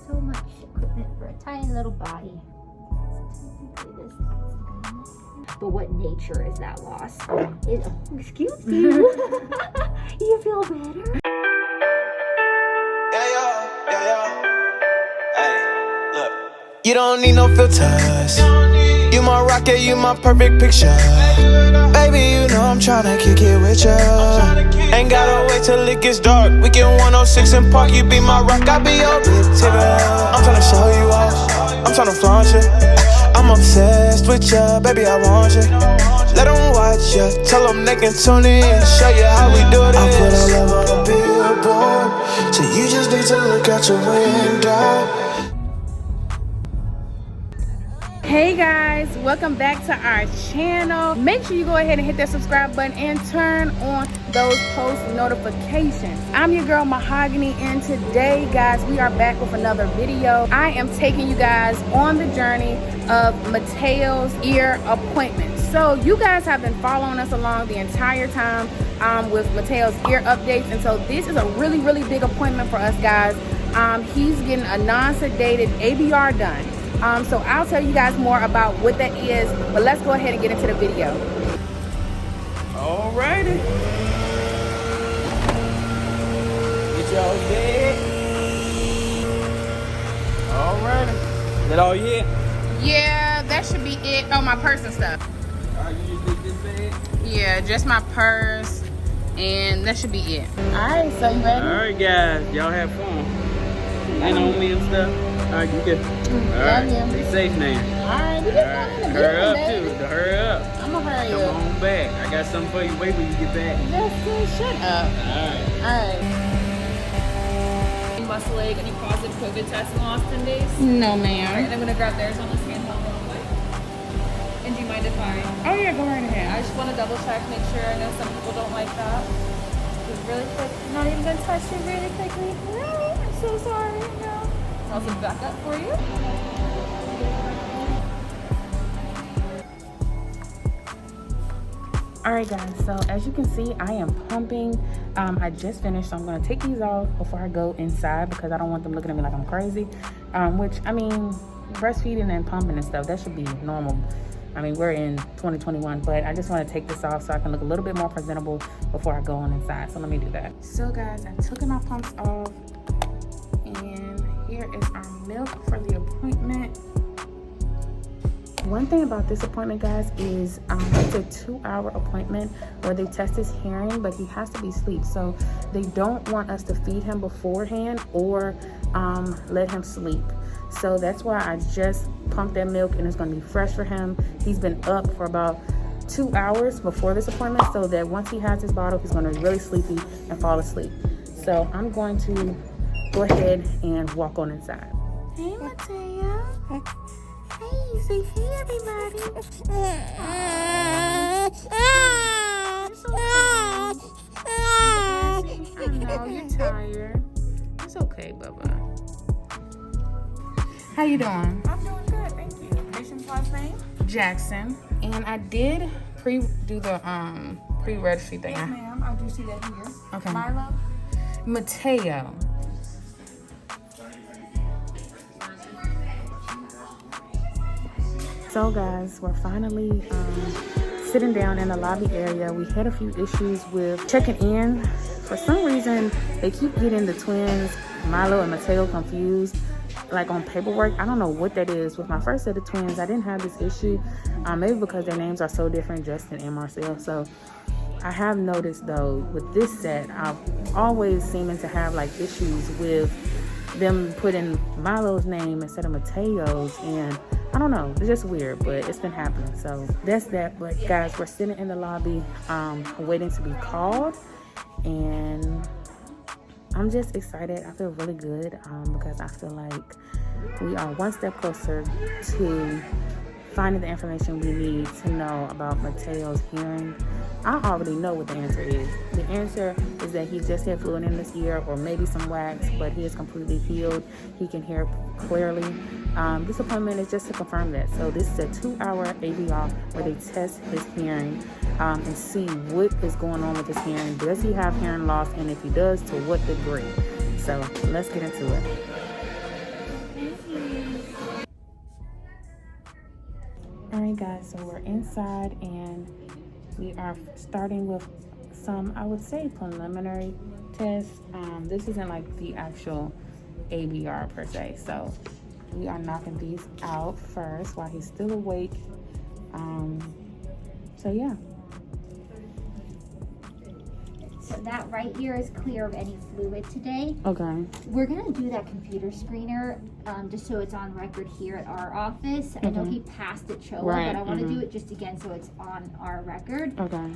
So much equipment for a tiny little body. But what nature is that loss? Excuse me. You feel better? Yeah. Hey, look. You don't need no filters. You my rocket, you my perfect picture. Baby, you know I'm tryna kick it with ya. Ain't gotta wait till it gets dark. We get 106 and Park. You be my rock, I be your big tipper. I'm tryna show you off. I'm tryna flaunt you. I'm obsessed with ya, baby, I want you. Let them watch ya, tell them they can tune in. Show you how we do this. I put our love on a billboard, so you just need to look out your window. Hey guys, welcome back to our channel. Make sure you go ahead and hit that subscribe button and turn on those post notifications. I'm your girl MaHogany, and today guys we are back with another video. I am taking you guys on the journey of Mateo's ear appointment. So you guys have been following us along the entire time with Mateo's ear updates, and so this is a really big appointment for us guys. He's getting a non-sedated ABR done. So I'll tell you guys more about what that is, but let's go ahead and get into the video. Alrighty. Get y'all bed. Alrighty. Is that all you hit? Yeah, that should be it. Oh, my purse and stuff. Alright, you just need this bag? Yeah, just my purse, and that should be it. Alright, so you ready? Alright guys, y'all have fun. Ain't on me and stuff. Alright, you good. Alright, be safe now. Alright, we just going in the Hurry up building, too, hurry up. I'm gonna hurry Come up. on back. I got something for you. Wait when you get back. Shut up. Alright. Muscle ache, any positive COVID test in the last 10 days? No, Alright, ma'am. and I'm gonna grab theirs on the scan help real quick. And do you mind if Oh yeah, go right ahead. I just want to double check, make sure. I know some people don't like that. Just really quick. I'm not even gonna touch you really quickly. Really? I'm so sorry. No. I'll also back up for you. Alright guys, so as you can see, I am pumping. I just finished, so I'm going to take these off before I go inside because I don't want them looking at me like I'm crazy. Which, I mean, breastfeeding and pumping and stuff, that should be normal. I mean, we're in 2021, but I just want to take this off so I can look a little bit more presentable before I go on inside. So let me do that. So guys, I took my pumps off, and here is our milk for the appointment. One thing about this appointment, guys, is it's a 2-hour appointment where they test his hearing, but he has to be asleep. So they don't want us to feed him beforehand or let him sleep. So that's why I just pumped that milk, and it's going to be fresh for him. He's been up for about 2 hours before this appointment, so that once he has his bottle, he's going to be really sleepy and fall asleep. So I'm going to go ahead and walk on inside. Hey, Mateo. Hey, say hey, everybody. It's okay. I know you're tired. It's okay, Bubba. How you doing? I'm doing good, thank you. Patient's last name? Jackson. And I did do the pre-registry thing. Yes, ma'am. I do see that here. Okay. Milo? Mateo. So guys, we're finally sitting down in the lobby area. We had a few issues with checking in. For some reason, they keep getting the twins, Milo and Mateo, confused, like on paperwork. I don't know what that is. With my first set of twins, I didn't have this issue. Maybe because their names are so different, Justin and Marcel. So I have noticed though, with this set, I've always seeming to have like issues with them putting Milo's name instead of Mateo's, and I don't know, it's just weird, but it's been happening. So that's that. But guys, we're sitting in the lobby waiting to be called, and I'm just excited. I feel really good because I feel like we are one step closer to finding the information we need to know about Mateo's hearing. I already know what the answer is. The answer is that he just had fluid in his ear or maybe some wax, but he is completely healed. He can hear clearly. This appointment is just to confirm that. So this is a 2-hour ABR where they test his hearing and see what is going on with his hearing. Does he have hearing loss? And if he does, to what degree? So let's get into it. All right, guys, so we're inside and we are starting with some, I would say, preliminary tests. This isn't like the actual ABR per se, so we are knocking these out first while he's still awake. So yeah. So that right ear is clear of any fluid today. Okay. We're gonna do that computer screener just so it's on record here at our office. I know he passed at CHOA, Right, but I want to do it just again so it's on our record. Okay.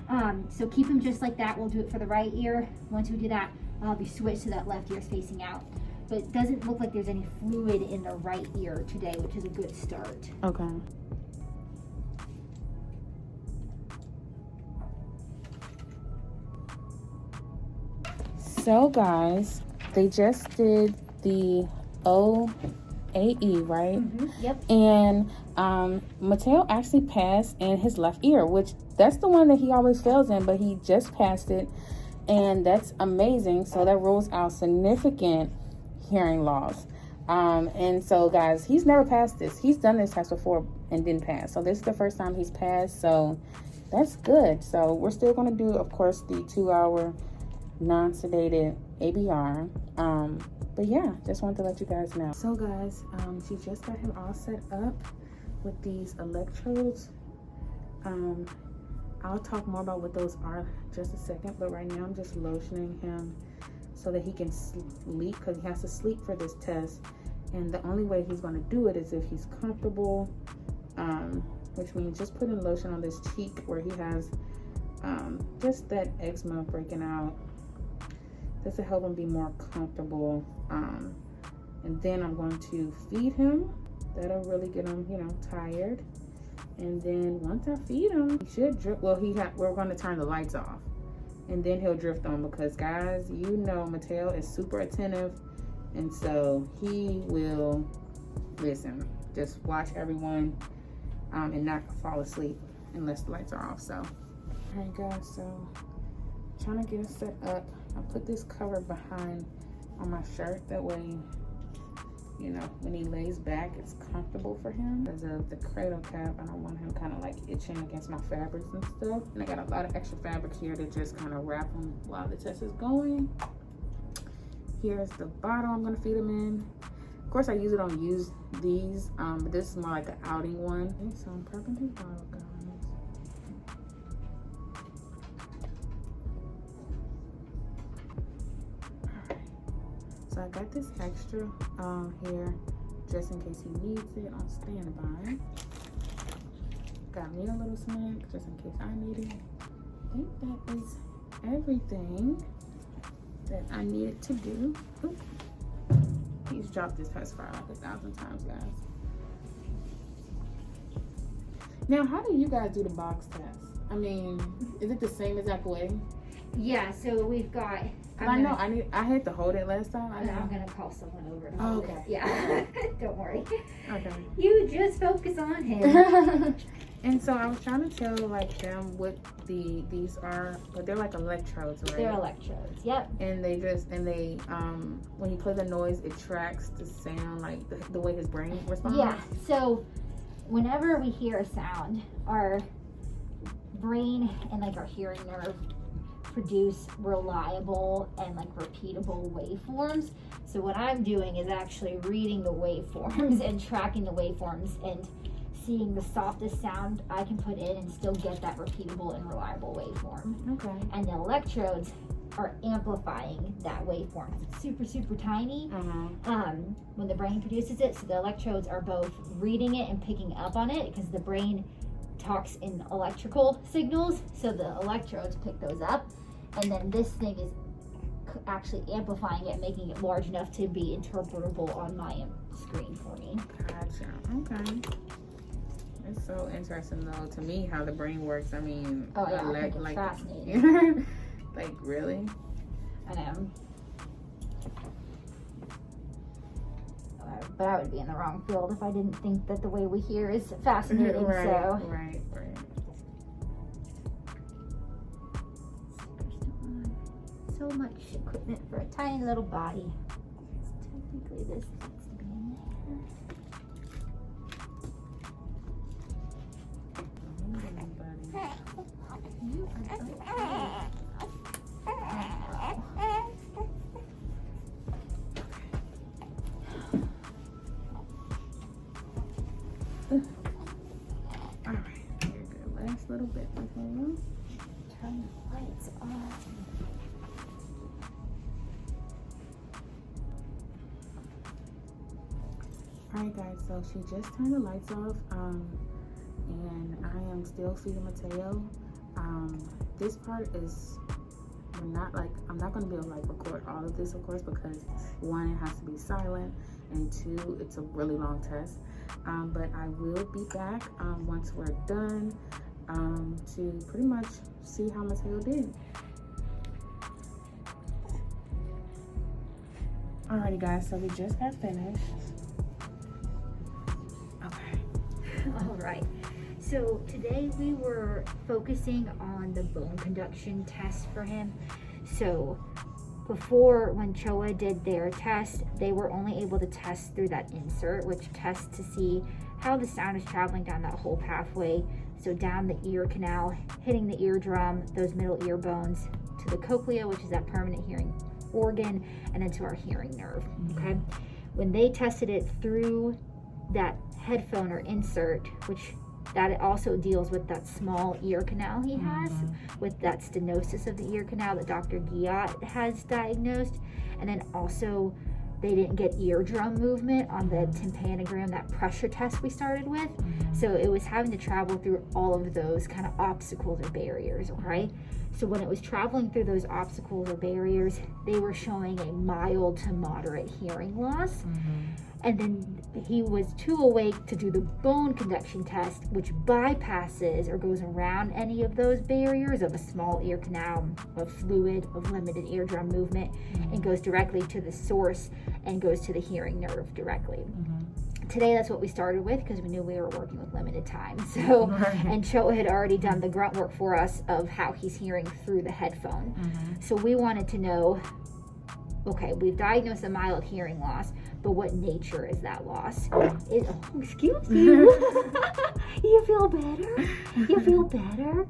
So keep him just like that. We'll do it for the right ear. Once we do that, I'll be switched so that left ear is facing out. But it doesn't look like there's any fluid in the right ear today, which is a good start. Okay. So guys, they just did the OAE, right? Yep. And Mateo actually passed in his left ear, which that's the one that he always fails in, but he just passed it, and that's amazing. So that rules out significant hearing loss. And so guys, he's never passed this. He's done this test before and didn't pass. So this is the first time he's passed, so that's good. So we're still going to do, of course, the 2-hour non-sedated ABR. But yeah, just wanted to let you guys know. So guys, she just got him all set up with these electrodes. I'll talk more about what those are just a second, but right now I'm just lotioning him so that he can sleep, because he has to sleep for this test, and the only way he's going to do it is if he's comfortable, which means just putting lotion on this cheek where he has just that eczema breaking out, just to help him be more comfortable. And then I'm going to feed him. That'll really get him, you know, tired. And then once I feed him, he should drift. Well, we're going to turn the lights off, and then he'll drift on, because guys, you know, Mateo is super attentive, and so he will listen, just watch everyone, and not fall asleep unless the lights are off. So, all right, guys. So, trying to get it set up. I put this cover behind on my shirt. That way, you know, when he lays back, it's comfortable for him. Because of the cradle cap, I don't want him kind of like itching against my fabrics and stuff. And I got a lot of extra fabric here to just kind of wrap him while the test is going. Here's the bottle I'm going to feed him in. Of course, I usually don't use these, but this is more like an outing one. Okay, so I'm prepping his bottle, guys. So I got this extra here just in case he needs it on standby. Got me a little snack just in case I need it. I think that is everything that I needed to do. Oop. He's dropped this pacifier like 1,000 times, guys. Now, how do you guys do the box test? I mean, is it the same exact way? Yeah, so we've got... I had to hold it last time. I'm gonna call someone over to Oh, hold okay. it. Yeah. Don't worry. Okay. You just focus on him. And so I was trying to tell like them what these are, but they're like electrodes, right? They're electrodes. Yep. And they when you play the noise, it tracks the sound, like the way his brain responds. Yeah. So whenever we hear a sound, our brain and like our hearing nerve produce reliable and like repeatable waveforms. So what I'm doing is actually reading the waveforms and tracking the waveforms and seeing the softest sound I can put in and still get that repeatable and reliable waveform. Okay. And the electrodes are amplifying that waveform. It's super, super tiny when the brain produces it. So the electrodes are both reading it and picking up on it, because the brain talks in electrical signals. So the electrodes pick those up. And then this thing is actually amplifying it, making it large enough to be interpretable on my screen for me. Gotcha. Okay. It's so interesting though to me how the brain works. I mean, Oh yeah, I think it's like fascinating. like really? I know. But I would be in the wrong field if I didn't think that the way we hear is fascinating. Right. So. So much equipment for a tiny little body. Technically, this needs to be in there. Alright guys, so she just turned the lights off, and I am still feeding Mateo. This part is I'm not going to be able to like record all of this, of course, because one, it has to be silent, and two, it's a really long test. But I will be back once we're done to pretty much see how Mateo did. Alrighty guys, so we just got finished. Okay. All right. So today we were focusing on the bone conduction test for him. So before, when CHOA did their test, they were only able to test through that insert, which tests to see how the sound is traveling down that whole pathway. So down the ear canal, hitting the eardrum, those middle ear bones, to the cochlea, which is that permanent hearing organ, and then to our hearing nerve. Okay. When they tested it through that headphone or insert, which that it also deals with that small ear canal he has, with that stenosis of the ear canal that Dr. Giat has diagnosed. And then also they didn't get eardrum movement on the tympanogram, that pressure test we started with. So it was having to travel through all of those kind of obstacles or barriers, okay? So when it was traveling through those obstacles or barriers, they were showing a mild to moderate hearing loss. And then he was too awake to do the bone conduction test, which bypasses or goes around any of those barriers of a small ear canal, of fluid, of limited eardrum movement, and goes directly to the source and goes to the hearing nerve directly. Today, that's what we started with because we knew we were working with limited time. So, and CHOA had already done the grunt work for us of how he's hearing through the headphone. So we wanted to know, okay, we've diagnosed a mild hearing loss, but what nature is that loss? Excuse you. You feel better? You feel better?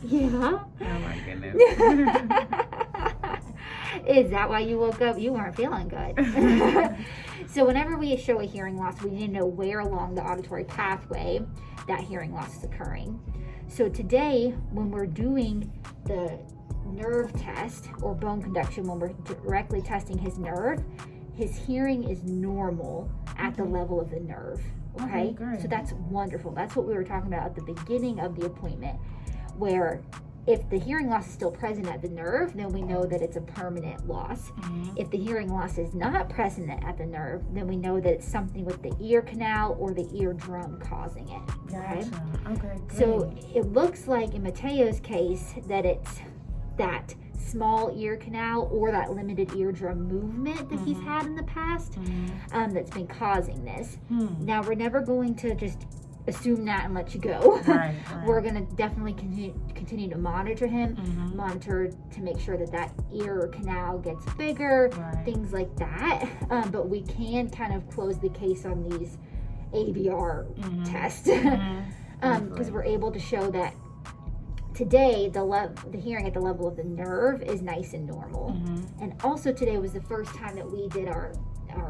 Yeah. Oh my goodness. Is that why you woke up? You weren't feeling good. So whenever we show a hearing loss, we need to know where along the auditory pathway that hearing loss is occurring. So today, when we're doing the nerve test or bone conduction, when we're directly testing his nerve, his hearing is normal at the level of the nerve. Okay, so that's wonderful. That's what we were talking about at the beginning of the appointment, where if the hearing loss is still present at the nerve, then we know that it's a permanent loss. If the hearing loss is not present at the nerve, then we know that it's something with the ear canal or the eardrum causing it. Okay, so it looks like in Mateo's case that it's that small ear canal or that limited eardrum movement that he's had in the past that's been causing this. Now, we're never going to just assume that and let you go. We're going to definitely continue to monitor him, monitor to make sure that that ear canal gets bigger, things like that. But we can kind of close the case on these ABR tests because we're able to show that today the hearing at the level of the nerve is nice and normal. And also today was the first time that we did our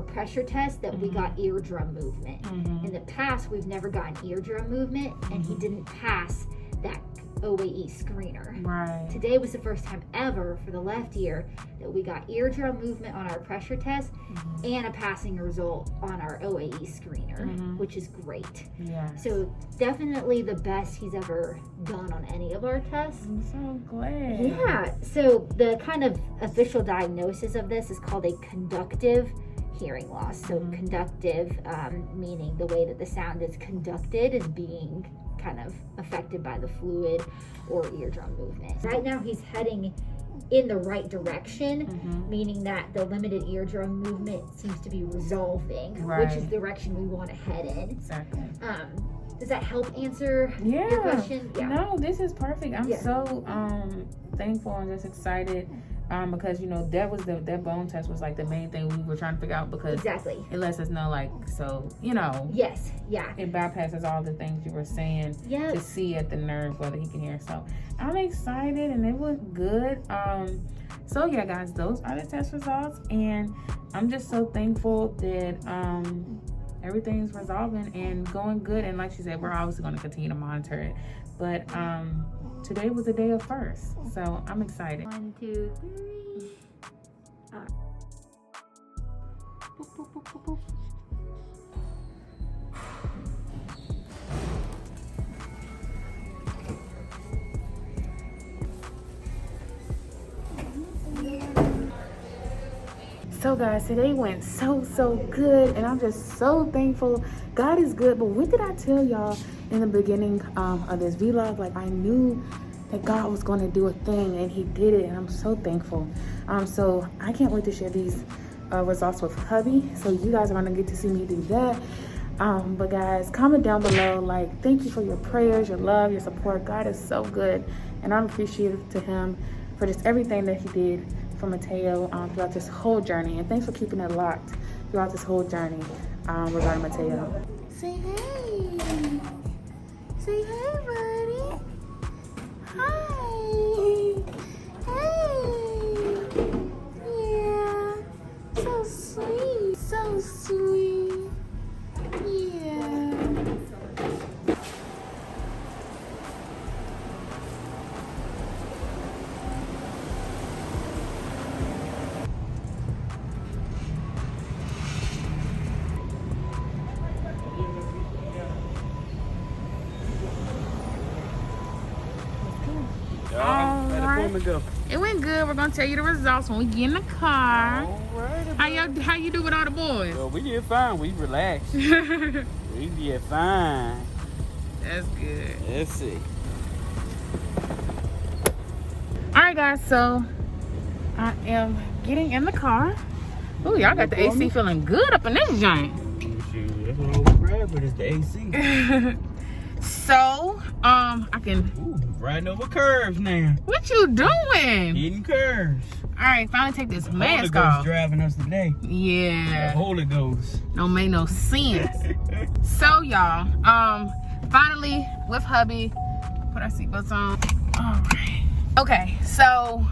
pressure test that we got eardrum movement. In the past, we've never gotten eardrum movement, and he didn't pass that OAE screener. Today was the first time ever for the left ear that we got eardrum movement on our pressure test and a passing result on our OAE screener, which is great. So definitely the best he's ever done on any of our tests. I'm so glad. Yeah. So the kind of official diagnosis of this is called a conductive hearing loss. So conductive meaning the way that the sound is conducted is being kind of affected by the fluid or eardrum movement. Right now he's heading in the right direction, meaning that the limited eardrum movement seems to be resolving, which is the direction we want to head in. Does that help answer your question? No, this is perfect. I'm so thankful and just excited because that that bone test was like the main thing we were trying to figure out, because it lets us know, like, so it bypasses all the things you were saying to see at the nerve whether he can hear. So I'm excited and it was good. So yeah, guys, those are the test results, and I'm just so thankful that everything's resolving and going good. And like she said, we're obviously going to continue to monitor it, but today was a day of first, so I'm excited. 1, 2, 3. All right. Boop, boop, boop, boop, boop. So guys, today went so good, and I'm just so thankful. God is good. But what did I tell y'all in the beginning of this vlog? Like, I knew that God was going to do a thing, and he did it, and I'm so thankful. So I can't wait to share these results with hubby, so you guys are going to get to see me do that. But guys, comment down below, like, thank you for your prayers, your love, your support. God is so good, and I'm appreciative to him for just everything that he did for Mateo throughout this whole journey. And thanks for keeping it locked throughout this whole journey regarding Mateo. Say hey. Say hey, buddy. Hi. Hey. Yeah. So sweet. So sweet. Yeah. Go. It went good. We're gonna tell you the results when we get in the car. Alright, How you do with all the boys? well, we did fine. We relaxed. We did fine. That's good. Let's see. All right, guys. So I am getting in the car. Oh, y'all got the AC feeling good up in this joint. That's what I was grabbing. It's the AC. So I can. Ooh, riding over curves now. What you doing? Hitting curves. All right, finally take this mask Holy Ghost off. driving us today. Yeah. The Holy Ghost. Don't make no sense. So y'all, finally with hubby, put our seatbelts on. All right. Okay, so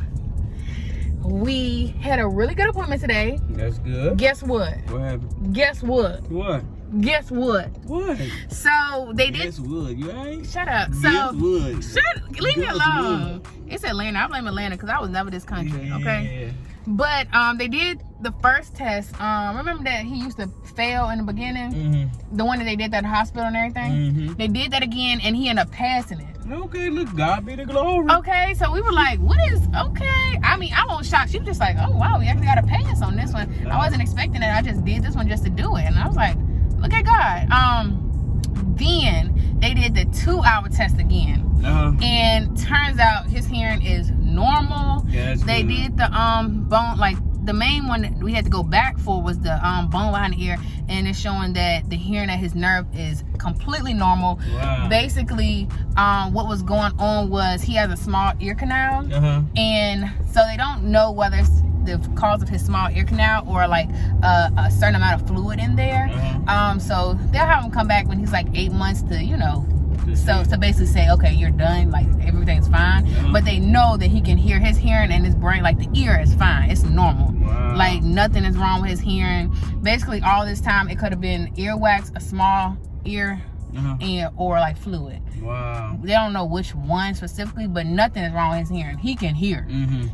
we had a really good appointment today. That's good. Guess what? What happened? Guess what? What? Guess what? What? So they did. Guess what? You ain't? Shut up. So Guess what? leave me Guess alone. It's Atlanta. I blame Atlanta because I was never this country. Okay. Yeah. But they did the first test. Remember that he used to fail in the beginning? Mm-hmm. The one that they did at the hospital and everything? Mm-hmm. They did that again and he ended up passing it. Okay, look, God be the glory. Okay, so we were like, what is, okay. I mean, I won't shock. She was just like, oh, wow, we actually got a pass on this one. I wasn't expecting it. I just did this one just to do it. And I was like, look at God. Then they did the 2-hour test again. And turns out his hearing is normal. Yeah, they good. did the bone, like the main one that we had to go back for was the bone behind the ear, and it's showing that the hearing at his nerve is completely normal. Wow. Basically, what was going on was he has a small ear canal, and so they don't know whether it's the cause of his small ear canal or like a certain amount of fluid in there. So they'll have him come back when he's like 8 months to, you know, so to basically say, okay, you're done, like everything's fine. But they know that he can hear his hearing and his brain, like the ear is fine, it's normal. Like nothing is wrong with his hearing. Basically all this time it could have been earwax, a small ear, and or like fluid. Wow. They don't know which one specifically, but nothing is wrong with his hearing. He can hear.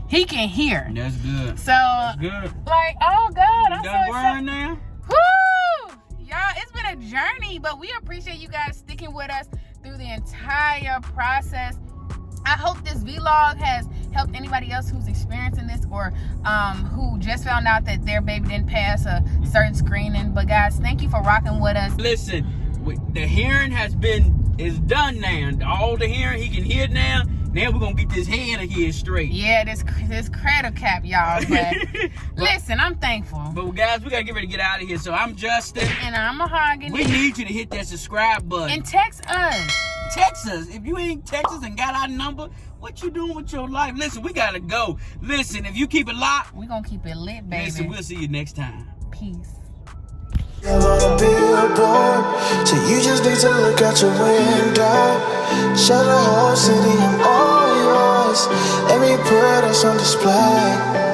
He can hear. That's good. So That's good. like, oh God, I'm so Done excited. worrying now? Woo! Y'all, it's been a journey, but we appreciate you guys sticking with us through the entire process. I hope this vlog has helped anybody else who's experiencing this or who just found out that their baby didn't pass a certain screening. But guys, thank you for rocking with us. Listen, the hearing is done now. All the hearing, he can hear now. Now we're gonna get this head of his straight. Yeah, this cradle cap, y'all. But listen, I'm thankful. But guys, we gotta get ready to get out of here. So I'm Justin. And I'm MaHogany. We need you to hit that subscribe button. And text us. Text us. If you ain't text us and got our number, what you doing with your life? Listen, we gotta go. Listen, if you keep it locked, we gonna keep it lit, baby. Listen, we'll see you next time. Peace. I'm on a billboard, so you just need to look out your window. Show the whole city I'm all yours. Let me put us on display.